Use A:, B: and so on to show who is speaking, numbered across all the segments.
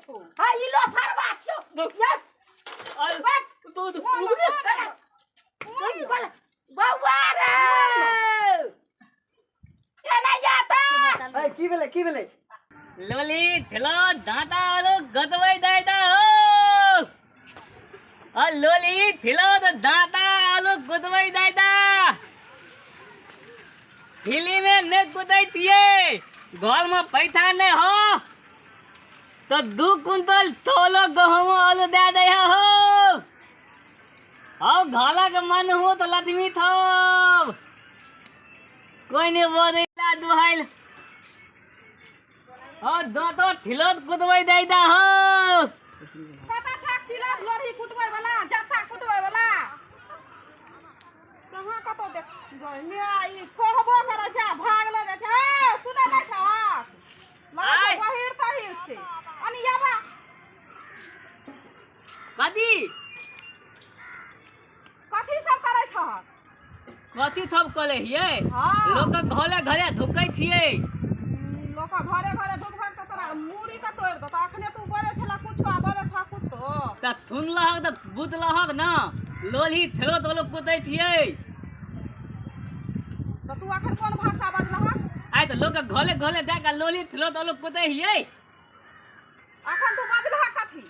A: छौ हां ई लो फरवा छियो यार अरे तू बउआ रे केना जाता
B: ए की भेले
C: लोली ठेलो दांता आलो गदवई दाइदा हो आ लोली ठेलो दांता आलो गदवई दाइदा हिली में ने गुदै थिए घर में पैसा ने हो तो 2 कुंटल तोलो गहूं आलू दे दे हो और घाला के मन हो तो लक्ष्मी थब कोई ने बोलेला दुहाइल और दो तो ठिलोत कुटबै दैदा हो
A: कता छाक सिलत लोरी कुटबै वाला जत्था कुटबै वाला कहां कतो देख गइमे आई कहबो करे छ भागलो जे छ सुनै नै छ लगे बहिर तहिर छै अनि याबा कथी सब करे छ
C: कथी सब करे हिए
A: हां
C: लोग घरे घरे धुकै छिए
A: लोग घरे घरे ढुकबा त तोरा मूड़ी का तोड़ दो त अखने तू बोले छला कुछो आ बोले छ कुछो
C: त थुनलहक त बुतलहक न लोली ठेलो तो लोग कुटै छिए
A: त तू अखन कोन भाषा बजलह
C: आइ त लोग घरे घरे जाके लोली ठेलो तो लोग कुटै हिए
A: अखन तू बजलह कथी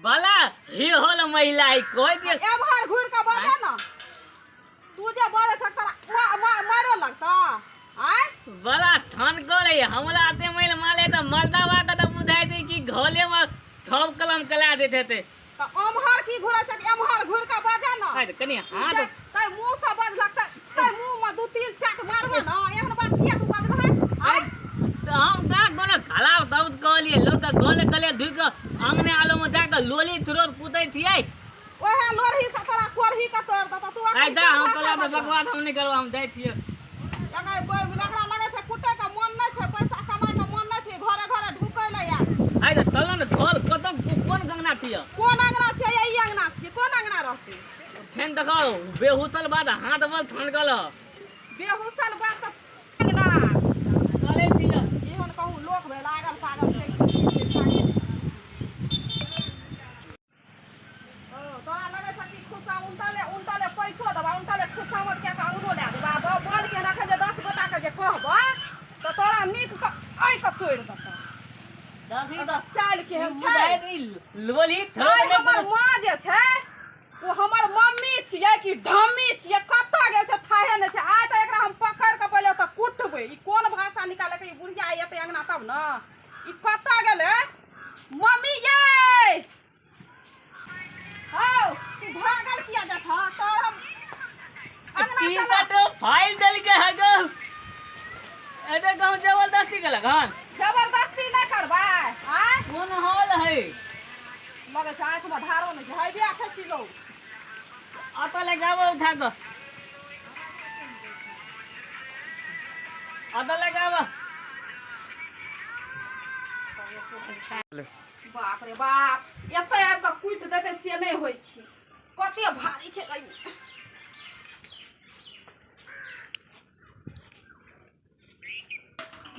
C: बला ही होल महिला है कोई के
A: एमहर घुर के बजा न तू जे बोले छ तोरा मारो लगता आय
C: बला ठन करे हमरा आते मैल माले त मर्दावा का त बुझाइ छै कि घोले में सब कलम कला देते थे
A: त एमहर की घुरे छ एमहर घुर के बजा न
C: आइ त कनी हाथ
A: तै मुंह से बजलक तै मुंह में 2-3 चाट मारबे न एहन बात किया तू बजलह आय
C: त हम का कोनो घाला दब कहलिए लोग गले गले धुक अंगने आलो में जाके लोली तुरंत कुदै थिए
A: ओहे लोरही से तोरा कोरही का तोड़ दत तू
C: आइ दा हम कहला त बकवास हम नहीं करब हम जाइ छिए
A: एकै लकड़ा लगे छै कुटै के मन नै छै पैसा कमाइ के मन नै छै घरे घरे ढुकै ले यार
C: आइ त तलन धोल कतम कोन गंगना थिए
A: कोन अंगना छै ई अंगना छै कोन अंगना रहतै
C: फेन देखो बेहुतल बाद हाथ बल ठन गल
A: बेहुसल बात त अंगना
C: करे थिए
A: एहन कहूं लोक भे लागल पागल छै तोरा लगे छै कि खुशा उनटले पैसो दबा उनटले खुशामत के अंगनो ले दबा बोल के रखे जे 10 गोटा के जे कहबो त तोरा नीक आई के तोड़ दत
C: दही द
A: चाल के हम छै
C: बुझाइ दी लोली
A: आई
C: ठेलो
A: हमर मां जे छै ओ हमर मम्मी छियै कि ढम्मी छियै कत्ता गेल छै थाहे नै छै आइ त एकरा हम पकड़ के पहिले त कुटबै ई कोन भाषा निकाले के ई बुढ़िया एते अंगना तब न ई कत्ता गेले मम्मी ये हौ तू भागल किया जात ह तोर हम अंगना चला
C: तो फाइल दल के हगो एते कहूं जबरदस्ती के लगन
A: जबरदस्ती नै करबै आय
C: कोन हॉल है
A: लगे छै आंख में धारो नै छै हइबे छै सिलो
C: ऑटो ले जाओ उठा दो ऑटो ले जाओ
A: बाप रे बाप एते आब के कुट देते से नै होय छै कते भारी छै गई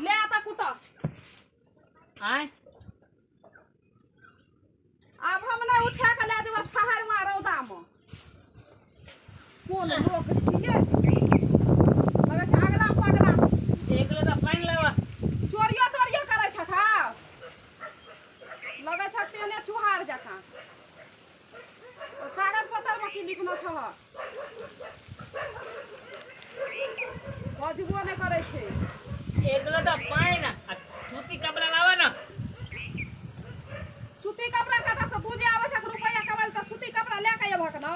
A: ले आता कुट
C: आय
A: अब हम नै उठा के ले देब शहर में रौदा में कोन लोक छियै लगे छै अगला पगला छै
C: एक लोटा पानी लेवा
A: चोरियो करे छ खा लगे छ तेने चुहार जका ओ कागज पत्तर में की लिखना छ बजबो नै करे छै
C: एक लोटा पानी ना सूती कपड़ा लावा ना
A: सूती कपड़ा कता से तू जे आवे छै रुपया कमाल त सूती कपड़ा ले के अबहक न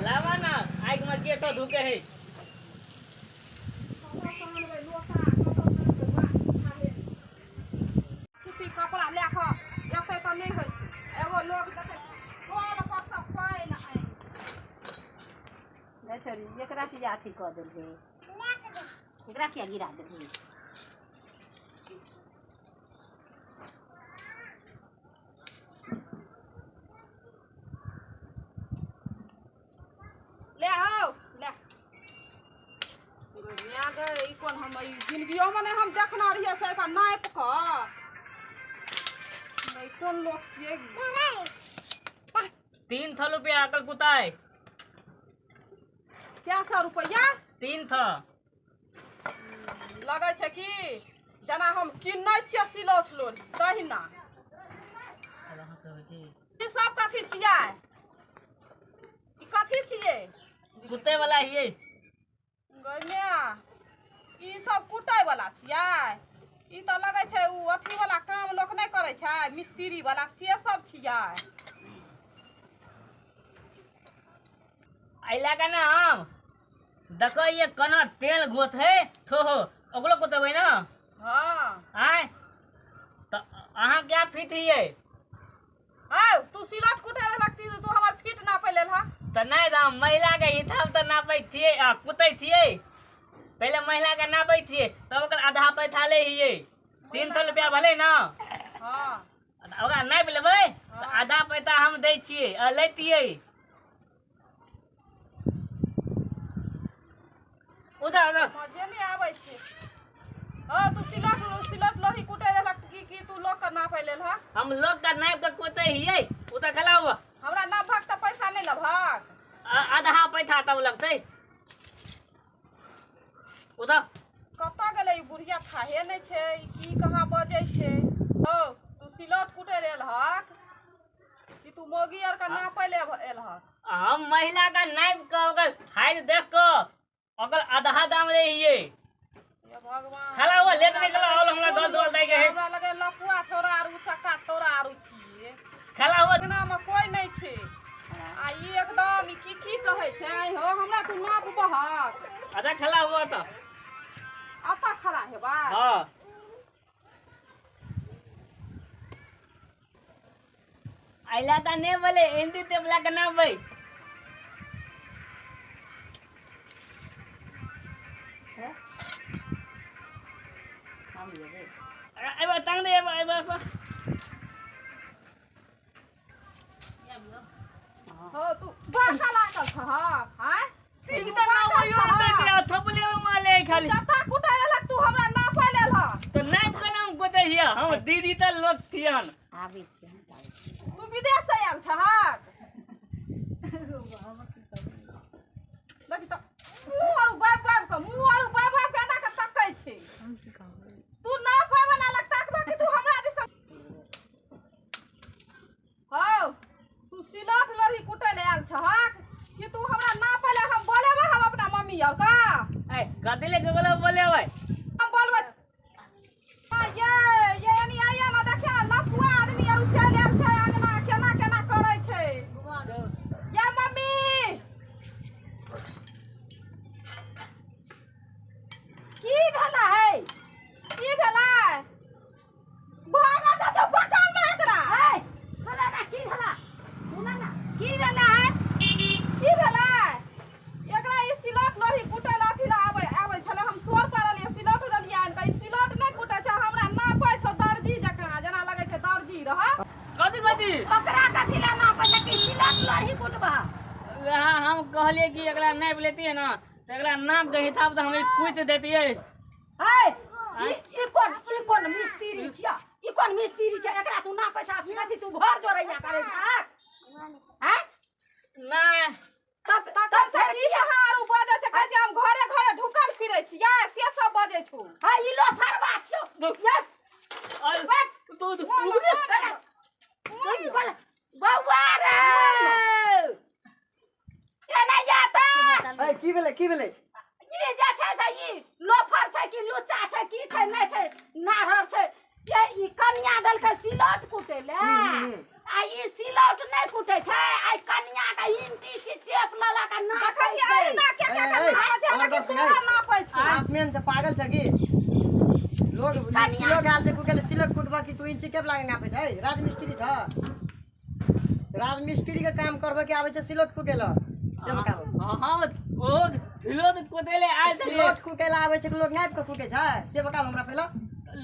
C: लावा ना आइक में के तो धुके है
A: सूती कपड़ा ले के एते त नै होय एगो लोग देखे कोन पर सब पाइन है
D: ले छोरी एकरा की अथी क देलकै एकरा किया गिरा देलकै
A: ले आओ ले यहाँ गए ई कोन हम ई जिंदगियों में हम देखना रहिए से का नाप का नहीं कौन लोग छिए
C: 300 रुपया अकल कुताई
A: क्या 100 रुपया
C: 300
A: लगे छै कि जना हम किनै छियै सिलौट लोरी तहिना ई सब कथी छियै ई कथी छियै
C: कुत्ते वाला हिये
A: गइने ई सब कुटै वाला छियै ई तो लगे छै उ अथी वाला काम लोक नहीं करे छै मिस्त्री वाला से सब छियै
C: आइला का ना हम देखो ये कना तेल गोथ है थो हो ओकरो कुतबै ना
A: हां
C: आय तो अहाँ क्या फिट हिये
A: आउ तू सिलौट कुटै लगती तू हमर फिट ना पहिले ह
C: तो नहीं तो महिला के हिसाब तो नापै छियै कुतै छियै पहले महिला के नापै छियै तब ओकर आधा पैसा ले हिये 300 रुपया भले ना
A: हां
C: ओकरा नाप लेबै तो आधा पैसा हम दै छियै आ लैतियै उधर उधर
A: मजे नहीं आबै छै तू सिलौट लोही कुटै लगती की तू लोग के नापै लेल ह
C: हम लोग का नाप के कुतै हिये उधर खला हुआ
A: हमरा नापक त पैसा नहीं लभक
C: आधा पैसा तब लगतै उधर
A: कतऽ गेलै ई बुढ़िया थाहे नहीं छै ई की कहाँ बजै छै तू सिलौट कुटै लेल हक कि तू मोगी आर के नापै ले एल हक
C: हम महिला का नाप के ओकर हाइट देख के ओकर आधा दाम ले हिये
A: ये भगवान
C: खला हुआ लेट निकला और हमरा दल दल दै के है
A: हमरा लगे लपुआ छोरा आर चक्का छोरा आर छिए
C: खला हुआ
A: अंगना में कोई नहीं छै आ ई एकदम ई की कहै छै आई हो हमरा तू नाप बहक
C: आधा खला हुआ तो
A: आता खड़ा हेबा
C: हां आइला का ने बोले इंदी तेबला का नाम भाई
D: हम ये रे
C: एबा तंग दे एबा
A: हो तू बड़का लागल छ हां
C: ठीक त ना होयो दे दिया थपले में माले खाली
A: जता कुटै लग तू हमरा नापै लेल ह
C: तो नाप के नाम कोते हिया हम दीदी त लोग थियन
D: आबै छी हम
A: तू विदेश से आयल छ हक देखि त मुँह आर बाब के एना के तकै छै तू नापै वाला लग तकबा कि तू हमरा दिस हौ तू सिलौट लोही कुटै ले आयल छ हक कि तू हमरा नापै ले हम बोलेबे हम अपना मम्मी आर का
C: ए गदिले गगला बोले भाई
A: हम बोलबै ये यानी आया ना देखा लपुआ आदमी आर चल आयल छै अंगना केना केना करै छै या मम्मी
D: की भेला है
A: की भेलै भागा चाचा पकड़ ले एकरा
D: है सुना ना की भेला सुना ना की भेला है
A: की भेलै एकरा ई सिलौट लोही कुटै ला अथी ला आबै छले हम सोर पड़लिए सिलौट दलिया इनका ई सिलौट नहीं कुटै छै हमरा नापै छौ दर्जी जकां जना लगै छै दर्जी रह
C: कथी
D: ओकरा कथी ला ना पहिले की सिलौट लोही कुटबा
C: हम कहलिए कि एकरा नाप लेती है ना तो एकरा नाप के हिसाब से हमें कुट देती है
D: है ई कोन मिस्त्री छिया ई कोन मिस्त्री छै एकरा तू ना पैसा कथी तू घर जोरैया करे छ हैं
C: नहीं
A: तब से की यहाँ आर बजै छै कहै छै हम घरे घरे ढुकल फिरै छियै से सब बजै छौ
D: है ई लो फरवा छियो ये
C: तू
D: बउआ रे केना याता
B: ए की भेलै
D: ई जे छै से ई लोफर छै कि लुच्चा छै की छै नै छै नाहर छै ये ई कन्या दल के सिलौट कुटे ले आ ई सिलौट नै कुटे छै आ कन्या के इंटी की टेप लला के ना
A: देखै छी अरे ना के
B: हमर बात
A: तोरा नापै छौ
B: आप मेन से पागल छ की लोग सिलो गाल से कुकेले सिलो कुटबा की तू इंची केप लागे नापे छै राजमिस्त्री छ राजमिस्त्री के काम करबे के आबै छै सिलो कुकेला से बताओ
C: हाँ ओ ढिलो तो कोदेले आ
B: सिलो कुकेला आबै छै लोग नाप के कुटे छै से बताओ हमरा पहले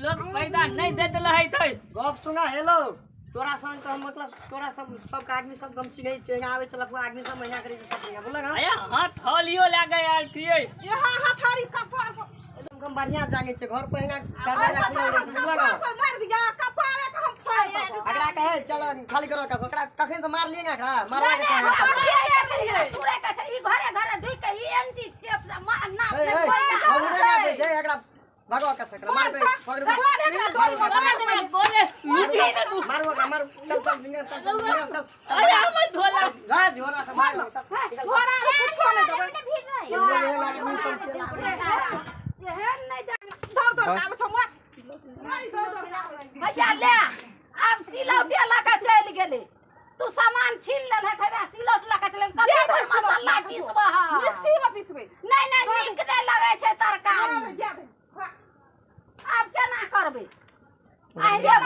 C: लोग पैदा नहीं देते है तो
B: गप सुना हेलो तोरा संग का मतलब तोरा सब का आदमी सब गमची गई चेंगा आवे चला पूरा आदमी सब महीना करे सब चेंगा बोला ना
C: आया हाथ थलियो लागे यार थिए
A: यहाँ हथारी कपार पर
B: एकदम एकदम बढ़िया जागे छे घर पहिना दरवाजा खुलल रहे
A: पर मार दिया कपारे का हम फाड़ देबो
B: अगड़ा कहे चलो खाली करो का ओकरा कखन से मार लिए अगड़ा मारवा के चाहे
D: छुड़े का छै ई घरे घरे ढुक के ई एंटी टेप ना
B: औरे ना दे जे अगड़ा भगवा का सकरा मार पे पकड़
C: बोले लूटी ना तू
B: मारो का मार चल चल दुनिया चल
C: अरे हमर धोला
B: गा झोला से मार
A: छोरा कुछ नहीं देबो
D: एहन नहीं
A: धर धर आब छ मार
D: भैया ले अब सिलौटिया लगा चल गेले तू सामान छीन लेल है खबा सिलौट लगा चल कते पर मसाला पीसबा
A: मिक्सी में पीसबे
D: नहीं नीक नहीं लगे छै तरकारी अब केना करबे आइ रे